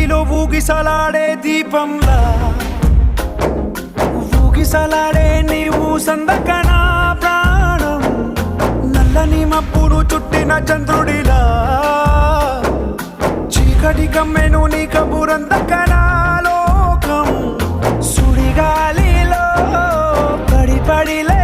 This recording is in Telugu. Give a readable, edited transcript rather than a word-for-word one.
మదిలో ఊగిసలాడే దీపంలా ఊగిసలాడే నీవు సందకనా ప్రాణం నల్లని మబ్బును చుట్టిన చంద్రుడిలా చీకటి కమ్మెను నీ కబురందకనా లోకం సుడిగాలిలో పడి పడిలే